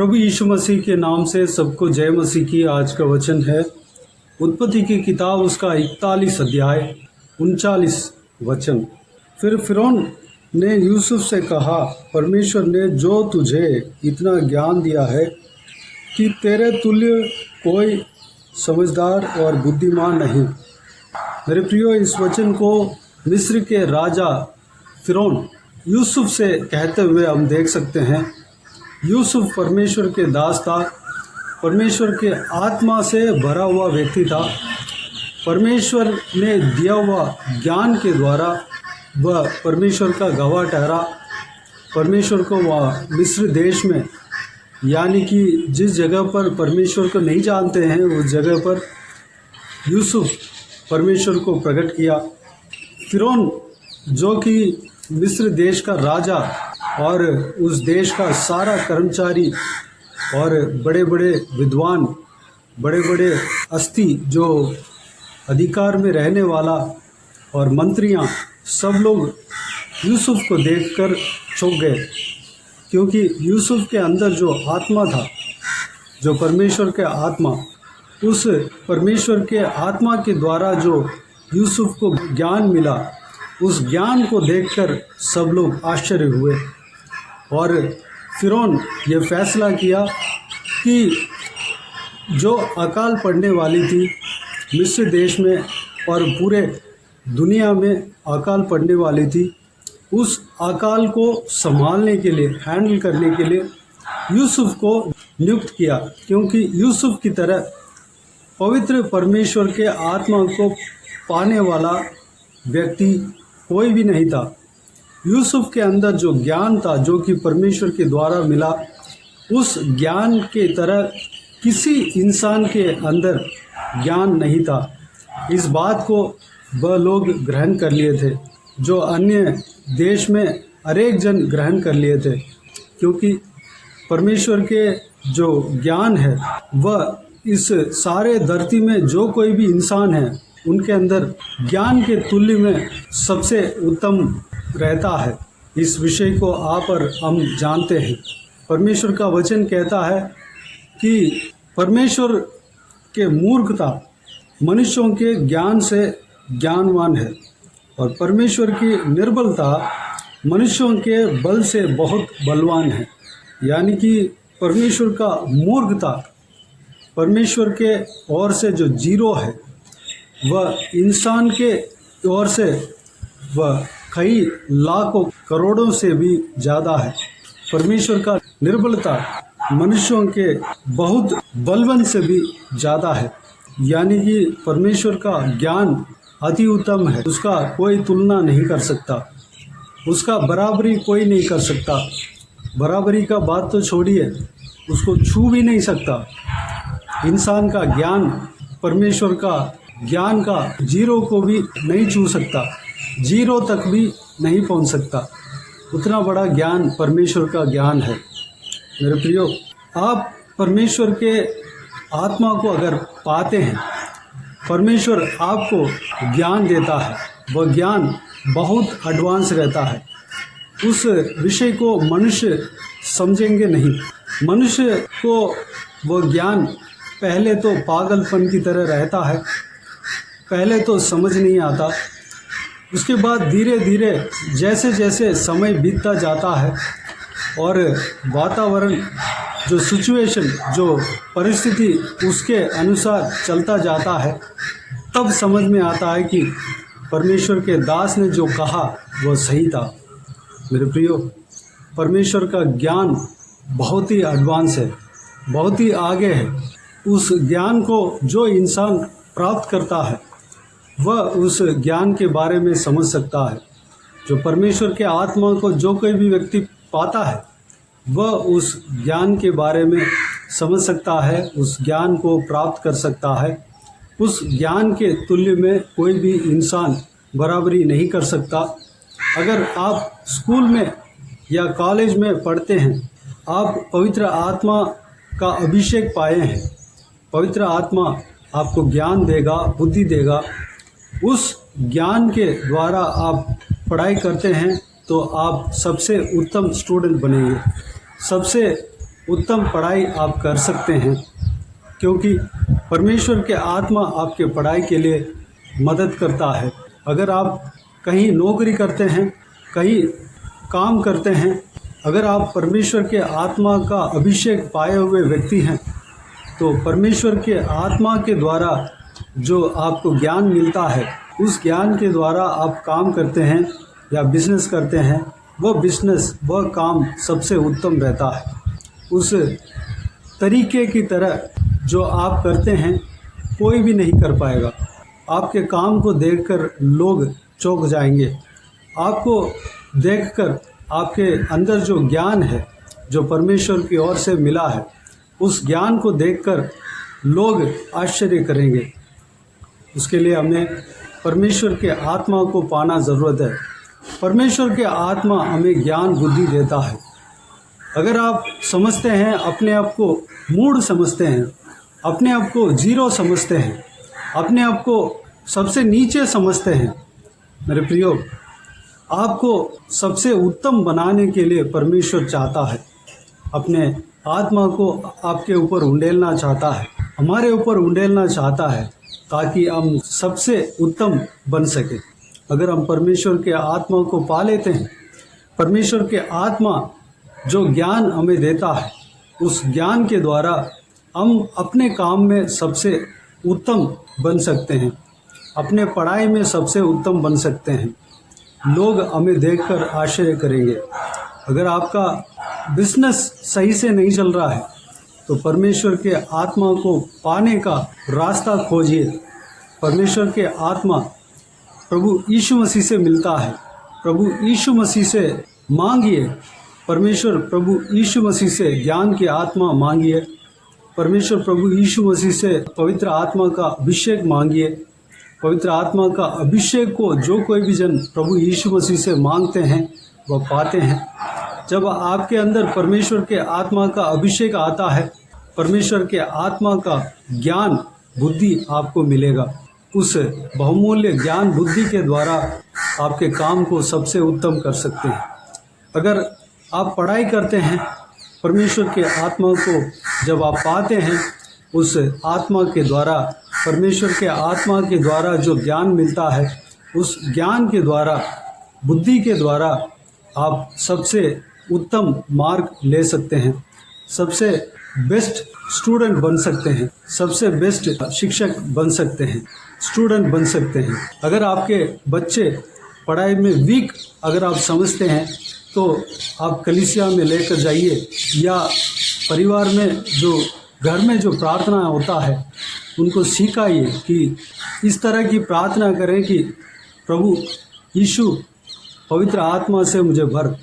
प्रभु यीशु मसीह के नाम से सबको जय मसीह की। आज का वचन है उत्पत्ति की किताब, उसका 41 अध्याय 39 वचन। फिर फिरौन ने यूसुफ से कहा, परमेश्वर ने जो तुझे इतना ज्ञान दिया है कि तेरे तुल्य कोई समझदार और बुद्धिमान नहीं। मेरे प्रियो, इस वचन को मिस्र के राजा फिरौन यूसुफ से कहते हुए हम देख सकते हैं। यूसुफ परमेश्वर के दास था, परमेश्वर के आत्मा से भरा हुआ व्यक्ति था। परमेश्वर ने दिया हुआ ज्ञान के द्वारा वह परमेश्वर का गवाह ठहरा। परमेश्वर को वह मिस्र देश में, यानी कि जिस जगह पर परमेश्वर को नहीं जानते हैं, उस जगह पर यूसुफ परमेश्वर को प्रकट किया। फिरौन जो कि मिस्र देश का राजा और उस देश का सारा कर्मचारी और बड़े बड़े विद्वान, बड़े बड़े अस्थि जो अधिकार में रहने वाला और मंत्रियां, सब लोग यूसुफ को देखकर चौंक गए, क्योंकि यूसुफ के अंदर जो आत्मा था, जो परमेश्वर के आत्मा, उस परमेश्वर के आत्मा के द्वारा जो यूसुफ को ज्ञान मिला, उस ज्ञान को देखकर सब लोग आश्चर्य हुए। और फिरौन ये फैसला किया कि जो अकाल पड़ने वाली थी मिस्र देश में और पूरे दुनिया में अकाल पड़ने वाली थी, उस अकाल को संभालने के लिए, हैंडल करने के लिए यूसुफ को नियुक्त किया, क्योंकि यूसुफ की तरह पवित्र परमेश्वर के आत्मा को पाने वाला व्यक्ति कोई भी नहीं था। यूसुफ के अंदर जो ज्ञान था, जो कि परमेश्वर के द्वारा मिला, उस ज्ञान के तरह किसी इंसान के अंदर ज्ञान नहीं था। इस बात को वह लोग ग्रहण कर लिए थे, जो अन्य देश में अनेक जन ग्रहण कर लिए थे, क्योंकि परमेश्वर के जो ज्ञान है वह इस सारे धरती में जो कोई भी इंसान है उनके अंदर ज्ञान के तुल्य में सबसे उत्तम रहता है। इस विषय को आप और हम जानते हैं। परमेश्वर का वचन कहता है कि परमेश्वर के मूर्खता मनुष्यों के ज्ञान से ज्ञानवान है, और परमेश्वर की निर्बलता मनुष्यों के बल से बहुत बलवान है। यानी कि परमेश्वर का मूर्खता, परमेश्वर के ओर से जो जीरो है, वह इंसान के ओर से वह कई लाखों करोड़ों से भी ज़्यादा है। परमेश्वर का निर्बलता मनुष्यों के बहुत बलवान से भी ज़्यादा है। यानी कि परमेश्वर का ज्ञान अति उत्तम है, उसका कोई तुलना नहीं कर सकता, उसका बराबरी कोई नहीं कर सकता। बराबरी का बात तो छोड़िए, उसको छू भी नहीं सकता। इंसान का ज्ञान परमेश्वर का ज्ञान का जीरो को भी नहीं छू सकता, जीरो तक भी नहीं पहुंच सकता। उतना बड़ा ज्ञान परमेश्वर का ज्ञान है। मेरे प्रियो, आप परमेश्वर के आत्मा को अगर पाते हैं, परमेश्वर आपको ज्ञान देता है, वह ज्ञान बहुत एडवांस रहता है। उस विषय को मनुष्य समझेंगे नहीं। मनुष्य को वह ज्ञान पहले तो पागलपन की तरह रहता है, पहले तो समझ नहीं आता। उसके बाद धीरे धीरे जैसे जैसे समय बीतता जाता है और वातावरण, जो सिचुएशन, जो परिस्थिति उसके अनुसार चलता जाता है, तब समझ में आता है कि परमेश्वर के दास ने जो कहा वह सही था। मेरे प्रियो, परमेश्वर का ज्ञान बहुत ही एडवांस है, बहुत ही आगे है। उस ज्ञान को जो इंसान प्राप्त करता है, वह उस ज्ञान के बारे में समझ सकता है। जो परमेश्वर के आत्मा को जो कोई भी व्यक्ति पाता है, वह उस ज्ञान के बारे में समझ सकता है, उस ज्ञान को प्राप्त कर सकता है। उस ज्ञान के तुल्य में कोई भी इंसान बराबरी नहीं कर सकता। अगर आप स्कूल में या कॉलेज में पढ़ते हैं, आप पवित्र आत्मा का अभिषेक पाए हैं, पवित्र आत्मा आपको ज्ञान देगा, बुद्धि देगा। उस ज्ञान के द्वारा आप पढ़ाई करते हैं तो आप सबसे उत्तम स्टूडेंट बनेंगे, सबसे उत्तम पढ़ाई आप कर सकते हैं, क्योंकि परमेश्वर के आत्मा आपके पढ़ाई के लिए मदद करता है। अगर आप कहीं नौकरी करते हैं, कहीं काम करते हैं, अगर आप परमेश्वर के आत्मा का अभिषेक पाए हुए व्यक्ति हैं, तो परमेश्वर के आत्मा के द्वारा जो आपको ज्ञान मिलता है, उस ज्ञान के द्वारा आप काम करते हैं या बिजनेस करते हैं, वह बिजनेस, वह काम सबसे उत्तम रहता है। उस तरीके की तरह जो आप करते हैं कोई भी नहीं कर पाएगा। आपके काम को देखकर लोग चौंक जाएंगे। आपको देखकर आपके अंदर जो ज्ञान है, जो परमेश्वर की ओर से मिला है, उस ज्ञान को देखकर लोग आश्चर्य करेंगे। उसके लिए हमें परमेश्वर के आत्मा को पाना ज़रूरत है। परमेश्वर के आत्मा हमें ज्ञान बुद्धि देता है। अगर आप समझते हैं, अपने आप को मूढ़ समझते हैं, अपने आप को जीरो समझते हैं, अपने आप को सबसे नीचे समझते हैं, मेरे प्रियो, आपको सबसे उत्तम बनाने के लिए परमेश्वर चाहता है, अपने आत्मा को आपके ऊपर उंडेलना चाहता है, हमारे ऊपर उंडेलना चाहता है, ताकि हम सबसे उत्तम बन सके। अगर हम परमेश्वर के आत्मा को पा लेते हैं, परमेश्वर के आत्मा जो ज्ञान हमें देता है, उस ज्ञान के द्वारा हम अपने काम में सबसे उत्तम बन सकते हैं, अपने पढ़ाई में सबसे उत्तम बन सकते हैं। लोग हमें देखकर आश्चर्य करेंगे। अगर आपका बिजनेस सही से नहीं चल रहा है, तो परमेश्वर के आत्मा को पाने का रास्ता खोजिए। परमेश्वर के आत्मा प्रभु यीशु मसीह से मिलता है। प्रभु यीशु मसीह से मांगिए। परमेश्वर प्रभु यीशु मसीह से ज्ञान की आत्मा मांगिए। परमेश्वर प्रभु यीशु मसीह से पवित्र आत्मा का अभिषेक मांगिए। पवित्र आत्मा का अभिषेक को जो कोई भी जन प्रभु यीशु मसीह से मांगते हैं, वह पाते हैं। जब आपके अंदर परमेश्वर के आत्मा का अभिषेक आता है, परमेश्वर के आत्मा का ज्ञान बुद्धि आपको मिलेगा। उस बहुमूल्य ज्ञान बुद्धि के द्वारा आपके काम को सबसे उत्तम कर सकते हैं। अगर आप पढ़ाई करते हैं, परमेश्वर के आत्मा को जब आप पाते हैं, उस आत्मा के द्वारा, परमेश्वर के आत्मा के द्वारा जो ज्ञान मिलता है, उस ज्ञान के द्वारा, बुद्धि के द्वारा आप सबसे उत्तम मार्क ले सकते हैं, सबसे बेस्ट स्टूडेंट बन सकते हैं, सबसे बेस्ट शिक्षक बन सकते हैं, स्टूडेंट बन सकते हैं। अगर आपके बच्चे पढ़ाई में वीक अगर आप समझते हैं, तो आप कलीसिया में लेकर जाइए, या परिवार में जो घर में जो प्रार्थना होता है, उनको सिखाइए कि इस तरह की प्रार्थना करें कि प्रभु यीशु पवित्र आत्मा से मुझे भर।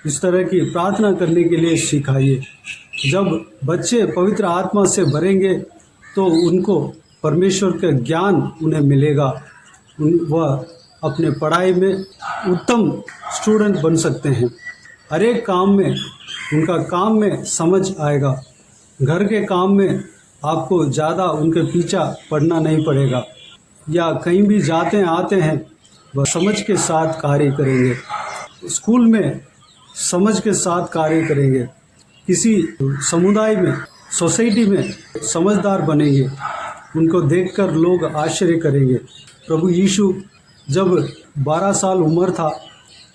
इस तरह की प्रार्थना करने के लिए सिखाइए। जब बच्चे पवित्र आत्मा से भरेंगे, तो उनको परमेश्वर का ज्ञान उन्हें मिलेगा। वह अपने पढ़ाई में उत्तम स्टूडेंट बन सकते हैं। हर एक काम में उनका काम में समझ आएगा। घर के काम में आपको ज़्यादा उनके पीछा पड़ना नहीं पड़ेगा, या कहीं भी जाते आते हैं वह समझ के साथ कार्य करेंगे। स्कूल में समझ के साथ कार्य करेंगे। किसी समुदाय में, सोसाइटी में समझदार बनेंगे। उनको देखकर लोग आश्चर्य करेंगे। प्रभु यीशु जब 12 साल उम्र था,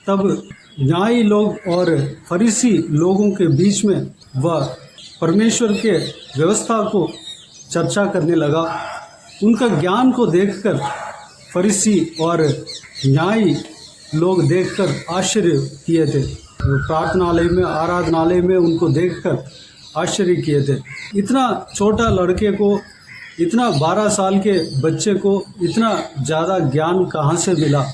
तब न्यायी लोग और फरीसी लोगों के बीच में वह परमेश्वर के व्यवस्था को चर्चा करने लगा। उनका ज्ञान को देखकर फरीसी और न्यायी लोग देखकर आश्चर्य किए थे। प्रार्थनालय में, आराधनालय में उनको देखकर आश्चर्य किए थे। इतना छोटा लड़के को, इतना 12 साल के बच्चे को इतना ज़्यादा ज्ञान कहाँ से मिला?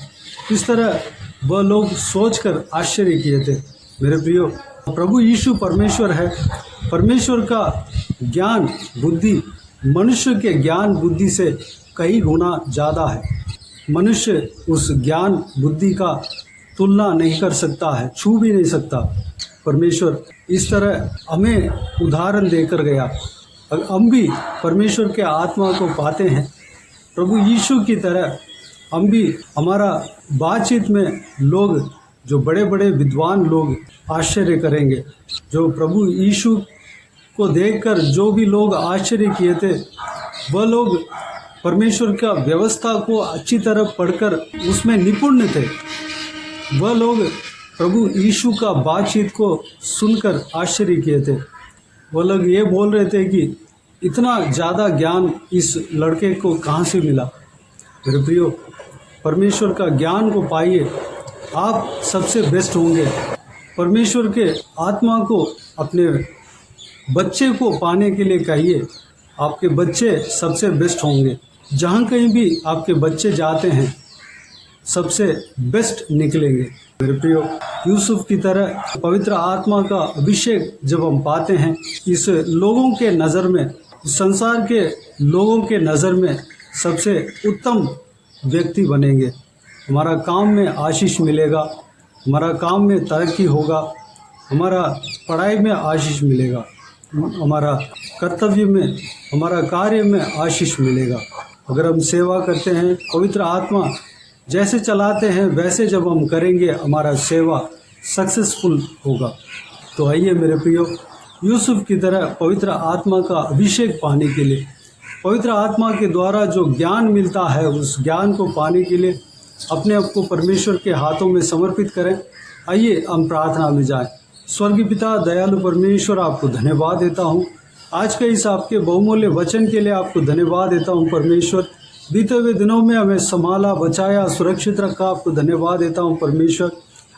इस तरह वह लोग सोचकर आश्चर्य किए थे। मेरे प्रियो, प्रभु यीशु परमेश्वर है। परमेश्वर का ज्ञान बुद्धि मनुष्य के ज्ञान बुद्धि से कई गुना ज़्यादा है। मनुष्य उस ज्ञान बुद्धि का तुलना नहीं कर सकता है, छू भी नहीं सकता। परमेश्वर इस तरह हमें उदाहरण देकर गया। हम भी परमेश्वर के आत्मा को पाते हैं, प्रभु यीशु की तरह हम भी, हमारा बातचीत में लोग, जो बड़े बड़े विद्वान लोग आश्चर्य करेंगे। जो प्रभु यीशु को देखकर जो भी लोग आश्चर्य किए थे, वह लोग परमेश्वर का व्यवस्था को अच्छी तरह पढ़कर उसमें निपुण थे। वह लोग प्रभु यीशु का बातचीत को सुनकर आश्चर्य किए थे। वह लोग ये बोल रहे थे कि इतना ज़्यादा ज्ञान इस लड़के को कहाँ से मिला। मेरे प्रियो, परमेश्वर का ज्ञान को पाइए, आप सबसे बेस्ट होंगे। परमेश्वर के आत्मा को अपने बच्चे को पाने के लिए कहिए, आपके बच्चे सबसे बेस्ट होंगे। जहाँ कहीं भी आपके बच्चे जाते हैं सबसे बेस्ट निकलेंगे। मेरे प्रियो, यूसुफ की तरह पवित्र आत्मा का अभिषेक जब हम पाते हैं, इस लोगों के नज़र में, संसार के लोगों के नज़र में सबसे उत्तम व्यक्ति बनेंगे। हमारा काम में आशीष मिलेगा, हमारा काम में तरक्की होगा, हमारा पढ़ाई में आशीष मिलेगा, हमारा कर्तव्य में, हमारा कार्य में आशीष मिलेगा। अगर हम सेवा करते हैं, पवित्र आत्मा जैसे चलाते हैं वैसे जब हम करेंगे, हमारा सेवा सक्सेसफुल होगा। तो आइए मेरे प्रियो, यूसुफ की तरह पवित्र आत्मा का अभिषेक पाने के लिए, पवित्र आत्मा के द्वारा जो ज्ञान मिलता है, उस ज्ञान को पाने के लिए अपने आप को परमेश्वर के हाथों में समर्पित करें। आइए हम प्रार्थना में जाएं। स्वर्गीय पिता, दयालु परमेश्वर, आपको धन्यवाद देता हूँ आज के इस आपके बहुमूल्य वचन के लिए। आपको धन्यवाद देता हूँ परमेश्वर, बीते हुए दिनों में हमें संभाला, बचाया, सुरक्षित रखा। आपको धन्यवाद देता हूँ परमेश्वर।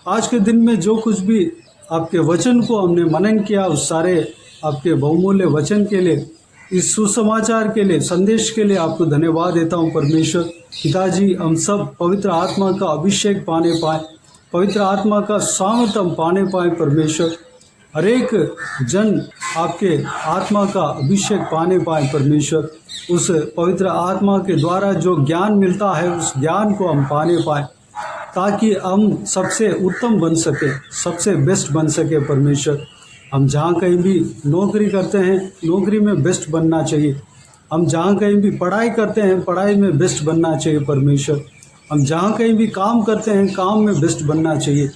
आज के दिन में जो कुछ भी आपके वचन को हमने मनन किया, उस सारे आपके बहुमूल्य वचन के लिए, इस सुसमाचार के लिए, संदेश के लिए आपको धन्यवाद देता हूँ परमेश्वर। पिताजी, हम सब पवित्र आत्मा का अभिषेक पाने पाए, पवित्र आत्मा का सामर्थ्य हम पाने पाए परमेश्वर। हर एक जन आपके आत्मा का अभिषेक पाने पाए परमेश्वर। उस पवित्र आत्मा के द्वारा जो ज्ञान मिलता है, उस ज्ञान को हम पाने पाए, ताकि हम सबसे उत्तम बन सके, सबसे बेस्ट बन सके परमेश्वर। हम जहाँ कहीं भी नौकरी करते हैं, नौकरी में बेस्ट बनना चाहिए। हम जहाँ कहीं भी पढ़ाई करते हैं, पढ़ाई में बेस्ट बनना चाहिए परमेश्वर। हम जहाँ कहीं भी काम करते हैं, काम में बेस्ट बनना चाहिए।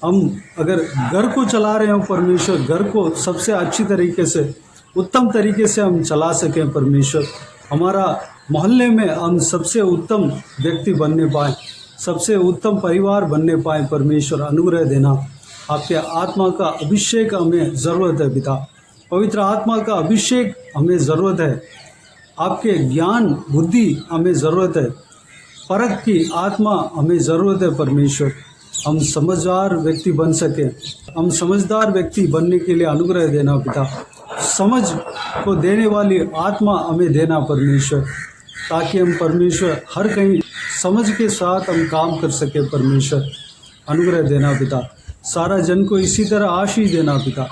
हम अगर घर को चला रहे हो परमेश्वर, घर को सबसे अच्छी तरीके से, उत्तम तरीके से हम चला सकें परमेश्वर। हमारा मोहल्ले में हम सबसे उत्तम व्यक्ति बनने पाएँ, सबसे उत्तम परिवार बनने पाएँ परमेश्वर। अनुग्रह देना। आपके आत्मा का अभिषेक हमें ज़रूरत है पिता, पवित्र आत्मा का अभिषेक हमें ज़रूरत है। आपके ज्ञान बुद्धि हमें ज़रूरत है, परख की आत्मा हमें ज़रूरत है परमेश्वर। हम समझदार व्यक्ति बन सकें, हम समझदार व्यक्ति बनने के लिए अनुग्रह देना पिता। समझ को देने वाली आत्मा हमें देना परमेश्वर, ताकि हम परमेश्वर हर कहीं समझ के साथ हम काम कर सके परमेश्वर। अनुग्रह देना पिता। सारा जन को इसी तरह आशीष देना पिता।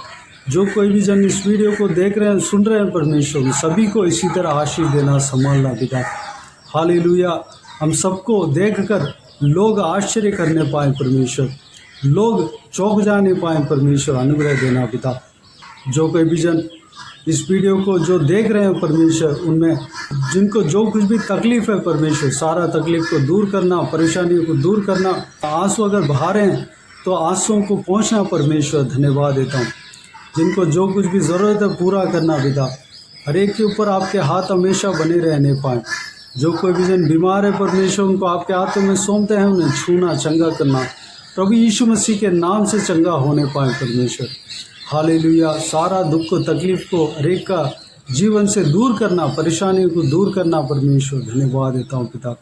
जो कोई भी जन इस वीडियो को देख रहे हैं, सुन रहे हैं परमेश्वर, सभी को इसी तरह आशीष देना, संभालना पिता। हालेलुया। हम सबको देखकर लोग आश्चर्य करने पाए परमेश्वर, लोग चौंक जाने पाए परमेश्वर। अनुग्रह देना पिता। जो कोई भी जन इस वीडियो को जो देख रहे हैं परमेश्वर, उनमें जिनको जो कुछ भी तकलीफ़ है परमेश्वर, सारा तकलीफ़ को दूर करना, परेशानियों को दूर करना। आंसू अगर बहा रहे हैं तो आंसुओं को पहुंचना परमेश्वर। धन्यवाद देता हूं। जिनको जो कुछ भी ज़रूरत है पूरा करना पिता। हर एक के ऊपर आपके हाथ हमेशा बने रहने पाए। जो कोई भी जन बीमार है परमेश्वर, उनको आपके हाथों में सौंपते हैं, उन्हें छूना, चंगा करना, प्रभु यीशु मसीह के नाम से चंगा होने पाए परमेश्वर। हालेलुया। सारा दुख को, तकलीफ को हर एक का जीवन से दूर करना, परेशानियों को दूर करना परमेश्वर। धन्यवाद देता हूँ पिता।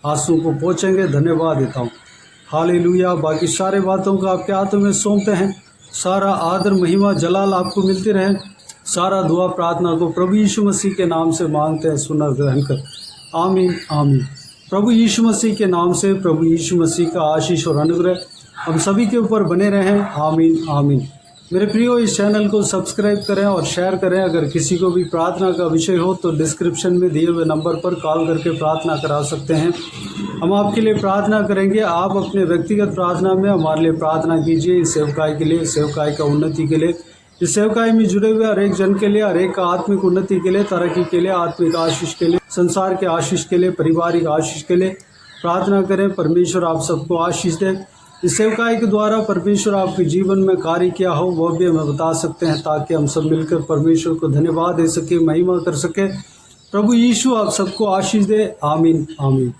आंसू को पहुँचेंगे, धन्यवाद देता हूँ। हालेलुया। बाकी सारे बातों को आपके हाथों में सौंपते हैं। सारा आदर, महिमा, जलाल आपको मिलते रहे। सारा दुआ प्रार्थना को प्रभु यीशु मसीह के नाम से मांगते हैं, सुना ग्रहण कर। आमीन आमीन। प्रभु यीशु मसीह के नाम से, प्रभु यीशु मसीह का आशीष और अनुग्रह हम सभी के ऊपर बने रहें। आमीन आमीन। मेरे प्रियो, इस चैनल को सब्सक्राइब करें और शेयर करें। अगर किसी को भी प्रार्थना का विषय हो तो डिस्क्रिप्शन में दिए हुए नंबर पर कॉल करके प्रार्थना करा सकते हैं। हम आपके लिए प्रार्थना करेंगे। आप अपने व्यक्तिगत प्रार्थना में हमारे लिए प्रार्थना कीजिए, इस सेवकाई के लिए, सेवकाई का उन्नति के लिए, इस सेवकाई में जुड़े हुए हर एक जन के लिए, हर एक का आत्मिक उन्नति के लिए, तरक्की के लिए, आत्मिक आशीष के लिए, संसार के आशीष के लिए, पारिवारिक आशीष के लिए प्रार्थना करें। परमेश्वर आप सबको आशीष दे। इस सेवकाई के द्वारा परमेश्वर आपके जीवन में कार्य किया हो वह भी हमें बता सकते हैं, ताकि हम सब मिलकर परमेश्वर को धन्यवाद दे सके, महिमा कर सके। प्रभु यीशु आप सबको आशीष दे। आमीन आमीन।